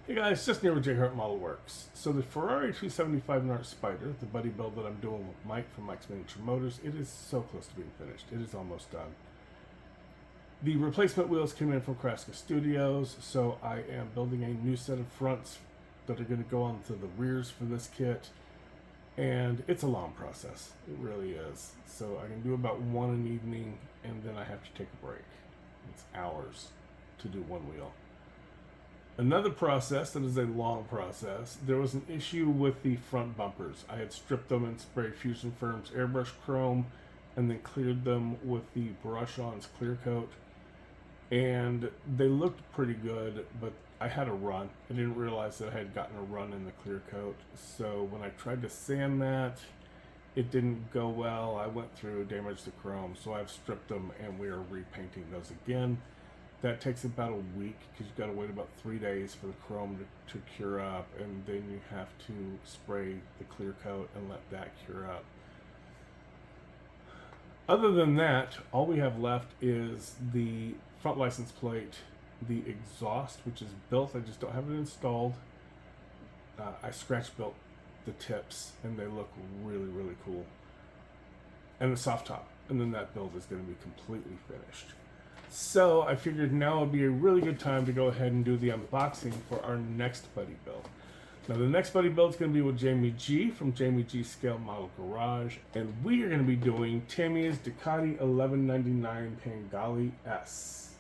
Hey guys, just near with JHart Modelworks. So the Ferrari 275 NART Spyder, the buddy build that I'm doing with Mike from Mike's Miniature Motors, it is so close to being finished. It is almost done. The replacement wheels came in from Kraska Studios, so I am building a new set of fronts that are going to go onto the rears for this kit. And it's a long process. It really is. So I can do about one an evening, and then I have to take a break. It's hours to do one wheel. Another process that is a long process, there was an issue with the front bumpers. I had stripped them and sprayed Fusion Firm's airbrush chrome and then cleared them with the Brush-On's clear coat. And they looked pretty good, but I had a run. I didn't realize that I had gotten a run in the clear coat. So when I tried to sand that, it didn't go well. I went through, damaged the chrome, so I've stripped them and we are repainting those again. That takes about a week because you've got to wait about 3 days for the chrome to cure up, and then you have to spray the clear coat and let that cure up. Other than that, all we have left is the front license plate, the exhaust, which is built. I just don't have it installed. I scratch built the tips and they look really, really cool. And the soft top. And then that build is going to be completely finished. So I figured now would be a really good time to go ahead and do the unboxing for our next buddy build. Now the next buddy build is going to be with Jamie G from Jamie G Scale Model Garage, and we are going to be doing Tamiya's Ducati 1199 Pangali S.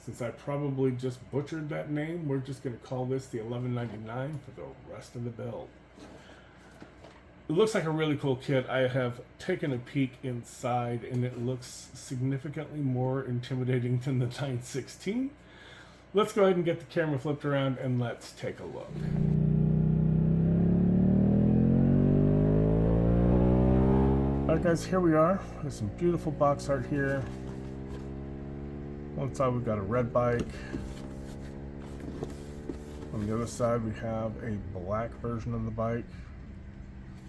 Since I probably just butchered that name, we're just going to call this the 1199 for the rest of the build. It looks like a really cool kit. I have taken a peek inside and it looks significantly more intimidating than the 916. Let's go ahead and get the camera flipped around and let's take a look. Alright guys, here we are. There's some beautiful box art here. One side we've got a red bike. On the other side we have a black version of the bike.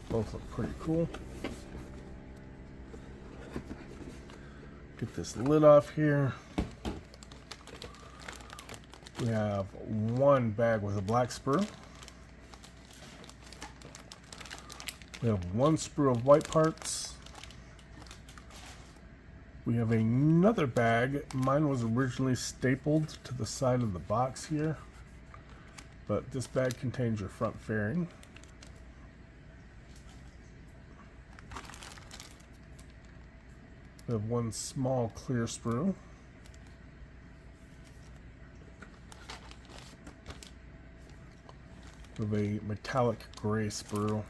Both look pretty cool. Get this lid off here. We have one bag with a black sprue. We have one sprue of white parts. We have another bag. Mine was originally stapled to the side of the box here, but this bag contains your front fairing. We have one small clear sprue. We have a metallic gray sprue.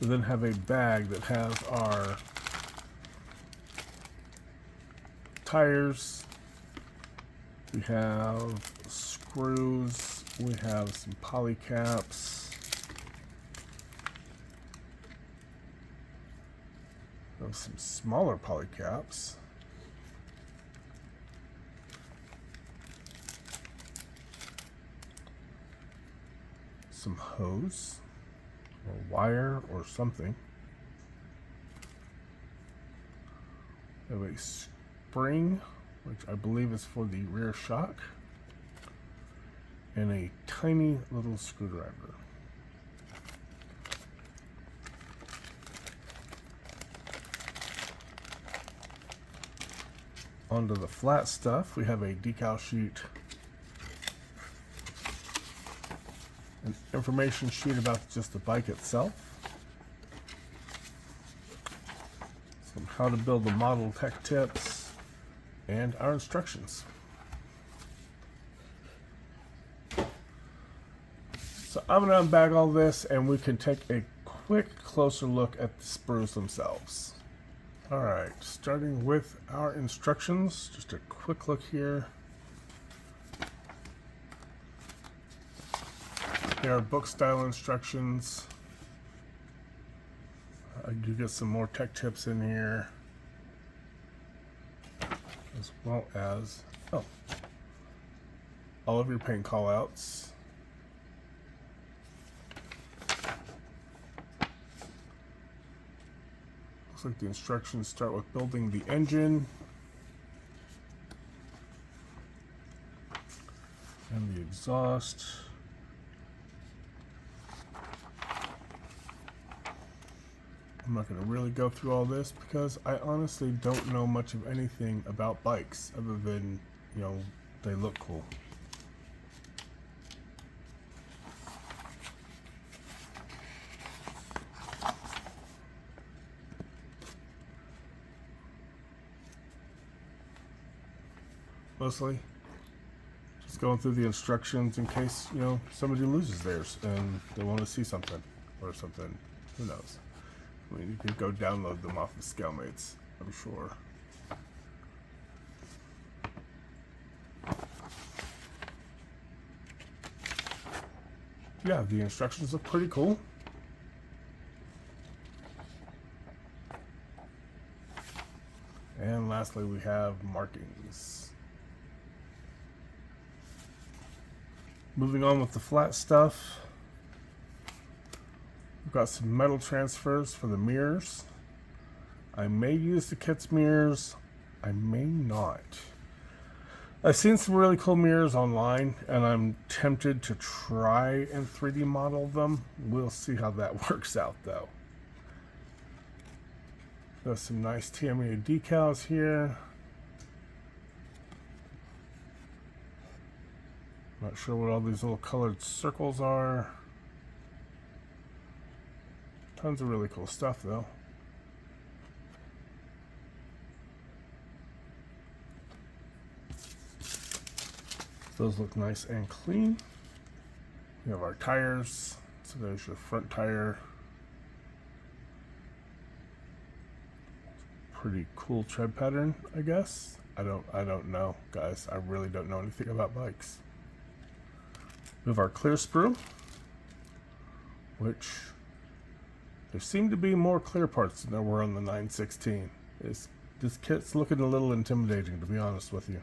We then have a bag that has our tires. We have screws. We have some poly caps. Some smaller poly caps. Some hose or wire or something. We have a spring, which I believe is for the rear shock, and a tiny little screwdriver. Onto the flat stuff, we have a decal sheet, an information sheet about just the bike itself, some how to build the model tech tips, and our instructions. So I'm going to unbag all this and we can take a quick closer look at the sprues themselves. Alright, starting with our instructions, just a quick look here. Here are book style instructions. I do get some more tech tips in here, as well as all of your paint callouts. Looks like the instructions start with building the engine. And the exhaust. I'm not going to really go through all this because I honestly don't know much of anything about bikes other than, you know, they look cool. Mostly just going through the instructions in case, you know, somebody loses theirs and they want to see something or something. Who knows? I mean, you could go download them off of Scalemates, I'm sure. Yeah, the instructions look pretty cool. And lastly, we have markings. Moving on with the flat stuff. We've got some metal transfers for the mirrors. I may use the kit's mirrors. I may not. I've seen some really cool mirrors online, and I'm tempted to try and 3D model them. We'll see how that works out, though. There's some nice Tamiya decals here. Not sure what all these little colored circles are. Tons of really cool stuff, though. Those look nice and clean. We have our tires. So there's your front tire. Pretty cool tread pattern, I guess. I don't know, guys. I really don't know anything about bikes. We have our clear sprue, which there seem to be more clear parts than there were on the 916. This kit's looking a little intimidating, to be honest with you.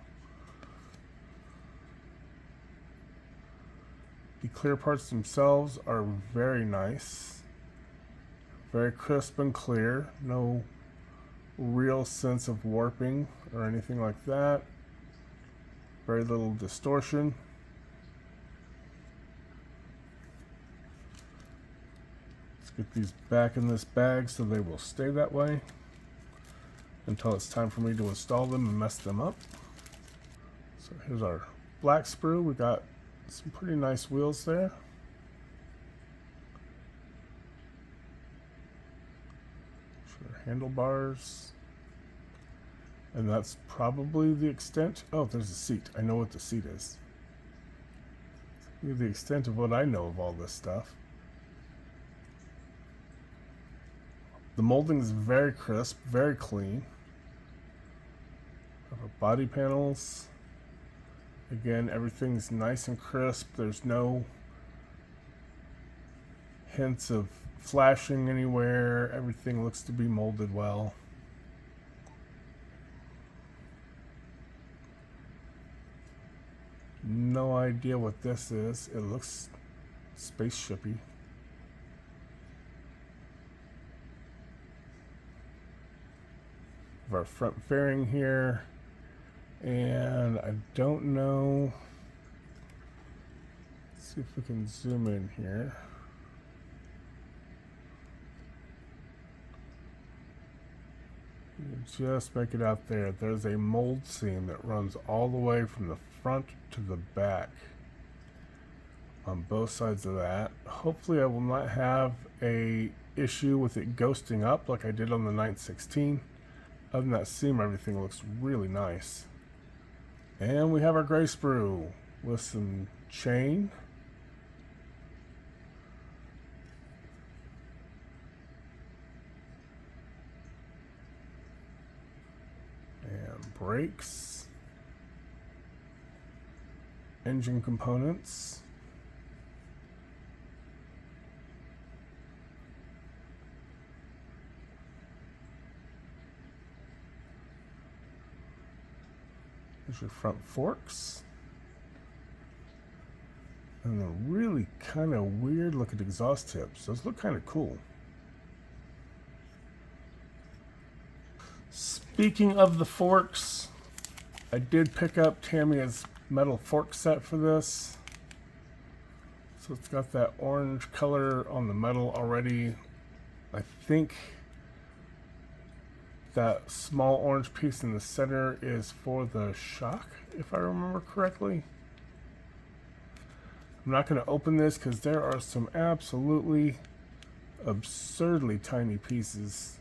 The clear parts themselves are very nice. Very crisp and clear. No real sense of warping or anything like that. Very little distortion. Let's get these back in this bag so they will stay that way until it's time for me to install them and mess them up. So here's our black sprue. We got some pretty nice wheels there. Handlebars. And that's probably the extent. Oh, there's a seat. I know what the seat is. The extent of what I know of all this stuff. The molding is very crisp, very clean. Our body panels. Again, everything's nice and crisp. There's no hints of flashing anywhere. Everything looks to be molded well. No idea what this is. It looks spaceshipy. We have our front fairing here. And I don't know. Let's see if we can zoom in here. You just make it out there. There's a mold seam that runs all the way from the front to the back on both sides of that. Hopefully I will not have a issue with it ghosting up like I did on the 916. Other than that seam, everything looks really nice. And we have our gray sprue with some chain. And brakes. Engine components. There's your front forks. And the really kind of weird looking exhaust tips. Those look kind of cool. Speaking of the forks, I did pick up Tamiya's metal fork set for this. So it's got that orange color on the metal already. I think that small orange piece in the center is for the shock, if I remember correctly. I'm not going to open this because there are some absolutely absurdly tiny pieces.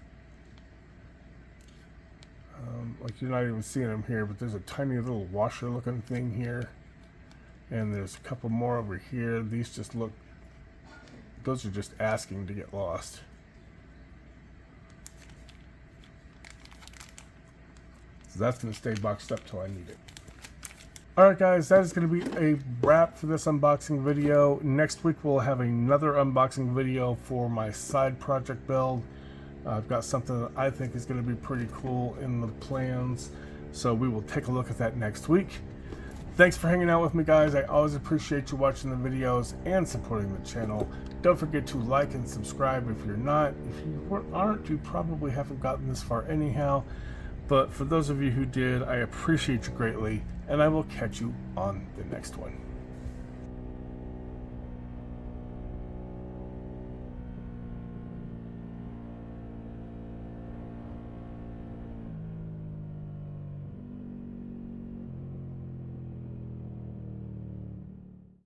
Like you're not even seeing them here, but there's a tiny little washer looking thing here. And there's a couple more over here. These just look, those are just asking to get lost. So that's going to stay boxed up till I need it. Alright guys, that is going to be a wrap for this unboxing video. Next week we'll have another unboxing video for my side project build. I've got something that I think is going to be pretty cool in the plans, so we will take a look at that next week. Thanks for hanging out with me guys. I always appreciate you watching the videos and supporting the channel. Don't forget to like and subscribe if you're not. If you aren't, you probably haven't gotten this far anyhow. But for those of you who did, I appreciate you greatly, and I will catch you on the next one.